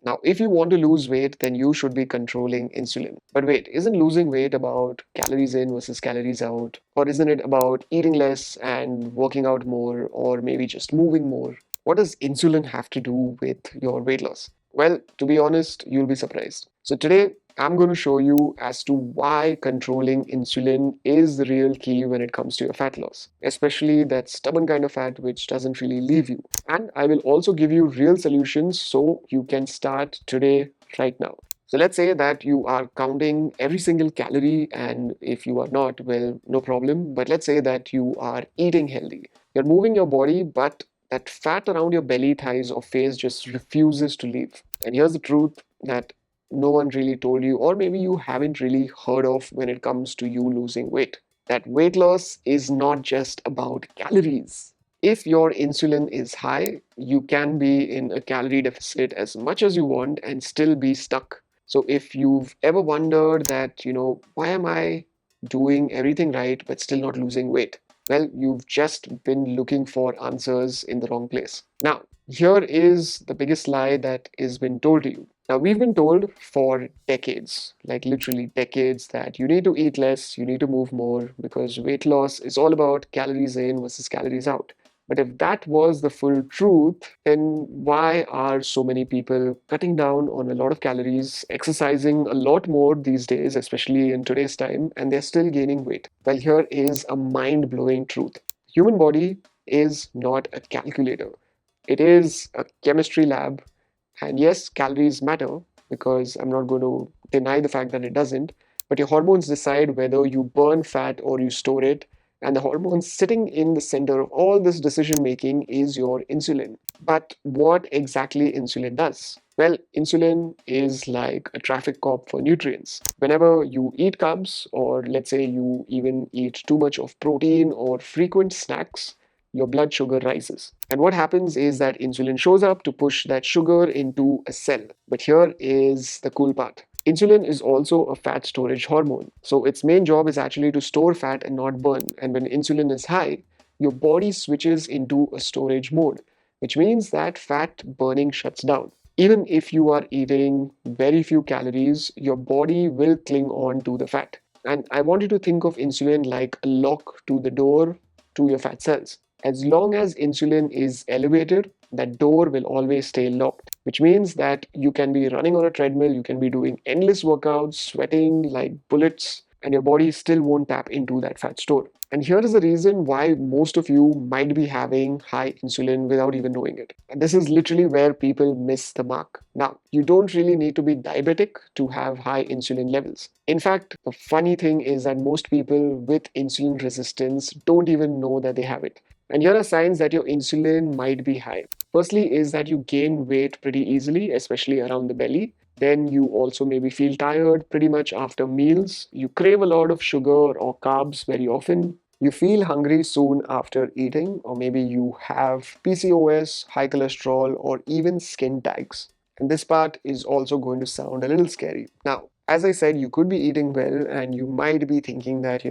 Now, if you want to lose weight, then you should be controlling insulin. But wait, isn't losing weight about calories in versus calories out? Or isn't it about eating less and working out more, or maybe just moving more? What does insulin have to do with your weight loss? Well, to be honest, you'll be surprised. So today, I'm going to show you as to why controlling insulin is the real key when it comes to your fat loss, especially that stubborn kind of fat which doesn't really leave you. And I will also give you real solutions so you can start today, right now. So let's say that you are counting every single calorie, and if you are not, well, no problem. But let's say that you are eating healthy. You're moving your body, but that fat around your belly, thighs, or face just refuses to leave. And here's the truth that no one really told you, or maybe you haven't really heard of when it comes to you losing weight. That weight loss is not just about calories. If your insulin is high, you can be in a calorie deficit as much as you want and still be stuck. So if you've ever wondered that, why am I doing everything right but still not losing weight? Well, you've just been looking for answers in the wrong place. Now, here is the biggest lie that has been told to you. Now, we've been told for decades, like literally decades, that you need to eat less, you need to move more, because weight loss is all about calories in versus calories out. But if that was the full truth, then why are so many people cutting down on a lot of calories, exercising a lot more these days, especially in today's time, and they're still gaining weight? Well, here is a mind-blowing truth. Human body is not a calculator. It is a chemistry lab. And yes, calories matter because I'm not going to deny the fact that it doesn't. But your hormones decide whether you burn fat or you store it. And the hormone sitting in the center of all this decision making is your insulin. But what exactly insulin does? Well, insulin is like a traffic cop for nutrients. Whenever you eat carbs, or let's say you even eat too much of protein or frequent snacks, your blood sugar rises. And what happens is that insulin shows up to push that sugar into a cell. But here is the cool part. Insulin is also a fat storage hormone. So its main job is actually to store fat and not burn. And when insulin is high, your body switches into a storage mode, which means that fat burning shuts down. Even if you are eating very few calories, your body will cling on to the fat. And I want you to think of insulin like a lock to the door to your fat cells. As long as insulin is elevated, that door will always stay locked, which means that you can be running on a treadmill, you can be doing endless workouts, sweating like bullets, and your body still won't tap into that fat store. And here is the reason why most of you might be having high insulin without even knowing it. And this is literally where people miss the mark. Now, you don't really need to be diabetic to have high insulin levels. In fact, the funny thing is that most people with insulin resistance don't even know that they have it. And here are signs that your insulin might be high. Firstly, is that you gain weight pretty easily, especially around the belly. Then you also maybe feel tired pretty much after meals. You crave a lot of sugar or carbs very often. You feel hungry soon after eating, or maybe you have PCOS, high cholesterol, or even skin tags. And this part is also going to sound a little scary. Now, as I said, you could be eating well, and you might be thinking that,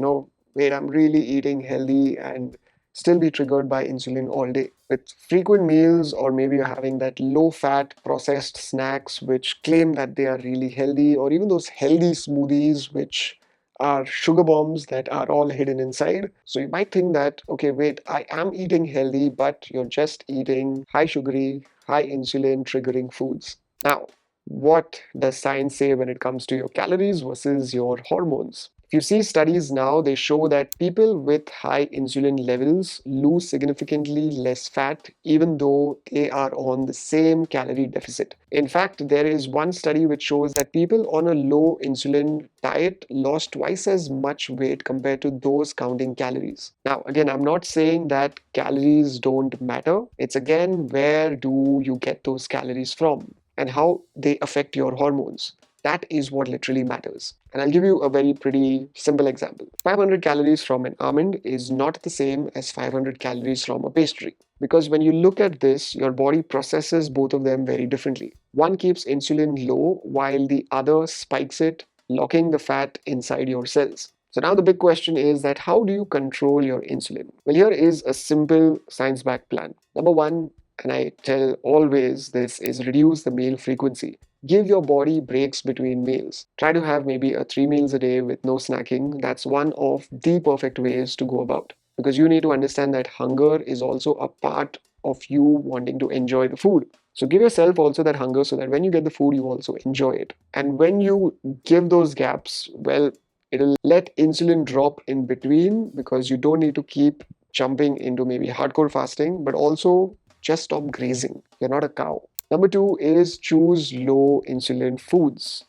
wait, I'm really eating healthy and still be triggered by insulin all day. With frequent meals, or maybe you're having that low fat processed snacks which claim that they are really healthy, or even those healthy smoothies which are sugar bombs that are all hidden inside. So you might think that, okay, wait, I am eating healthy, but you're just eating high sugary, high insulin triggering foods. Now, what does science say when it comes to your calories versus your hormones? If you see studies now, they show that people with high insulin levels lose significantly less fat even though they are on the same calorie deficit. In fact, there is one study which shows that people on a low insulin diet lost twice as much weight compared to those counting calories. Now, again, I'm not saying that calories don't matter. It's again, where do you get those calories from and how they affect your hormones? That is what literally matters. And I'll give you a very pretty simple example. 500 calories from an almond is not the same as 500 calories from a pastry. Because when you look at this, your body processes both of them very differently. One keeps insulin low while the other spikes it, locking the fat inside your cells. So now the big question is that how do you control your insulin? Well, here is a simple science-backed plan. Number one, and I tell always this, is reduce the meal frequency. Give your body breaks between meals. Try to have maybe a 3 meals a day with no snacking. That's one of the perfect ways to go about. Because you need to understand that hunger is also a part of you wanting to enjoy the food. So give yourself also that hunger so that when you get the food, you also enjoy it. And when you give those gaps, well, it'll let insulin drop in between because you don't need to keep jumping into maybe hardcore fasting, but also just stop grazing. You're not a cow. Number two is choose low insulin foods.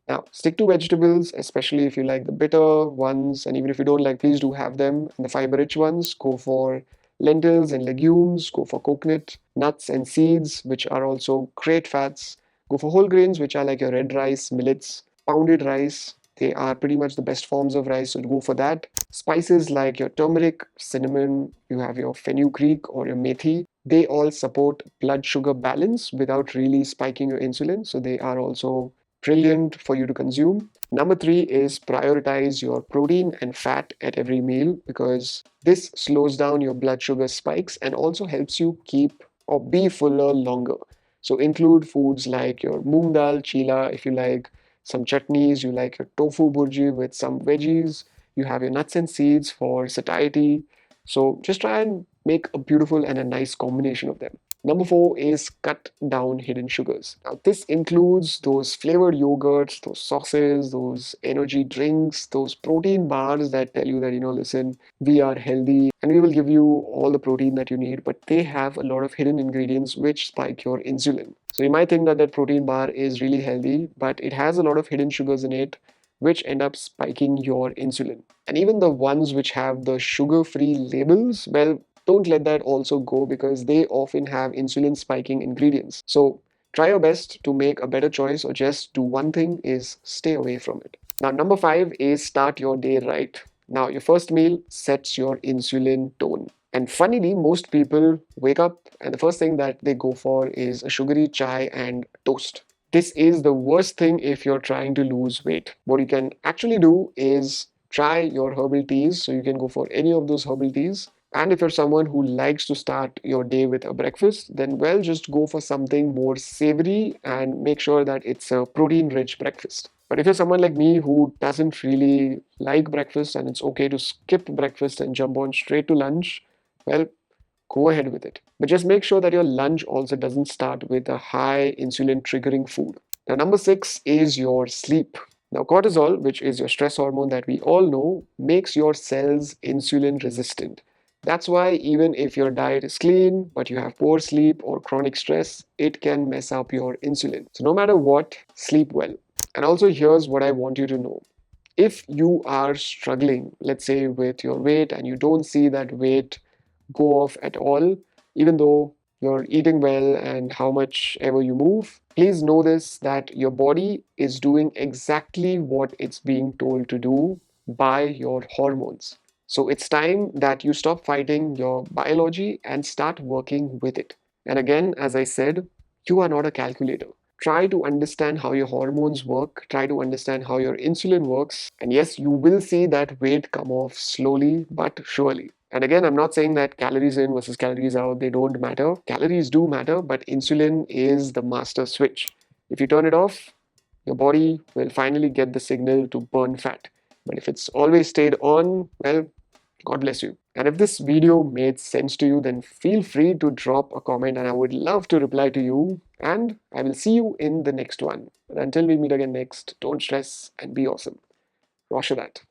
Now, stick to vegetables, especially if you like the bitter ones, and even if you don't like, please do have them. And the fiber-rich ones, go for lentils and legumes, go for coconut, nuts and seeds, which are also great fats. Go for whole grains, which are like your red rice, millets, pounded rice. They are pretty much the best forms of rice, so go for that. Spices like your turmeric, cinnamon, you have your fenugreek or your methi. They all support blood sugar balance without really spiking your insulin, so they are also brilliant for you to consume. Number three is prioritize your protein and fat at every meal because this slows down your blood sugar spikes and also helps you keep or be fuller longer. So include foods like your moong dal, chila, if you like some chutneys, you like your tofu burji with some veggies, you have your nuts and seeds for satiety. So just try and make a beautiful and a nice combination of them. Number four is cut down hidden sugars. Now, this includes those flavored yogurts, those sauces, those energy drinks, those protein bars that tell you that, listen, we are healthy and we will give you all the protein that you need, but they have a lot of hidden ingredients which spike your insulin. So you might think that that protein bar is really healthy, but it has a lot of hidden sugars in it, which end up spiking your insulin. And even the ones which have the sugar free labels, well, don't let that also go because they often have insulin spiking ingredients. So try your best to make a better choice or just do one thing is stay away from it. Now, number five is start your day right. Now, your first meal sets your insulin tone. And funnily, most people wake up and the first thing that they go for is a sugary chai and toast. This is the worst thing if you're trying to lose weight. What you can actually do is try your herbal teas. So you can go for any of those herbal teas. And if you're someone who likes to start your day with a breakfast, then well, just go for something more savory and make sure that it's a protein rich breakfast. But if you're someone like me who doesn't really like breakfast and it's okay to skip breakfast and jump on straight to lunch, well, go ahead with it. But just make sure that your lunch also doesn't start with a high insulin triggering food. Now, number six is your sleep. Now, cortisol, which is your stress hormone that we all know, makes your cells insulin resistant. That's why, even if your diet is clean, but you have poor sleep or chronic stress, it can mess up your insulin. So, no matter what, sleep well. And also, here's what I want you to know. If you are struggling, let's say with your weight, and you don't see that weight go off at all, even though you're eating well and how much ever you move. Please know this that your body is doing exactly what it's being told to do by your hormones. So it's time that you stop fighting your biology and start working with it. And again, as I said, you are not a calculator. Try to understand how your hormones work, try to understand how your insulin works, and yes, you will see that weight come off slowly but surely. And again, I'm not saying that calories in versus calories out, they don't matter. Calories do matter, but insulin is the master switch. If you turn it off, your body will finally get the signal to burn fat. But if it's always stayed on, well, God bless you. And if this video made sense to you, then feel free to drop a comment and I would love to reply to you. And I will see you in the next one. But until we meet again next, don't stress and be awesome. Rosha that.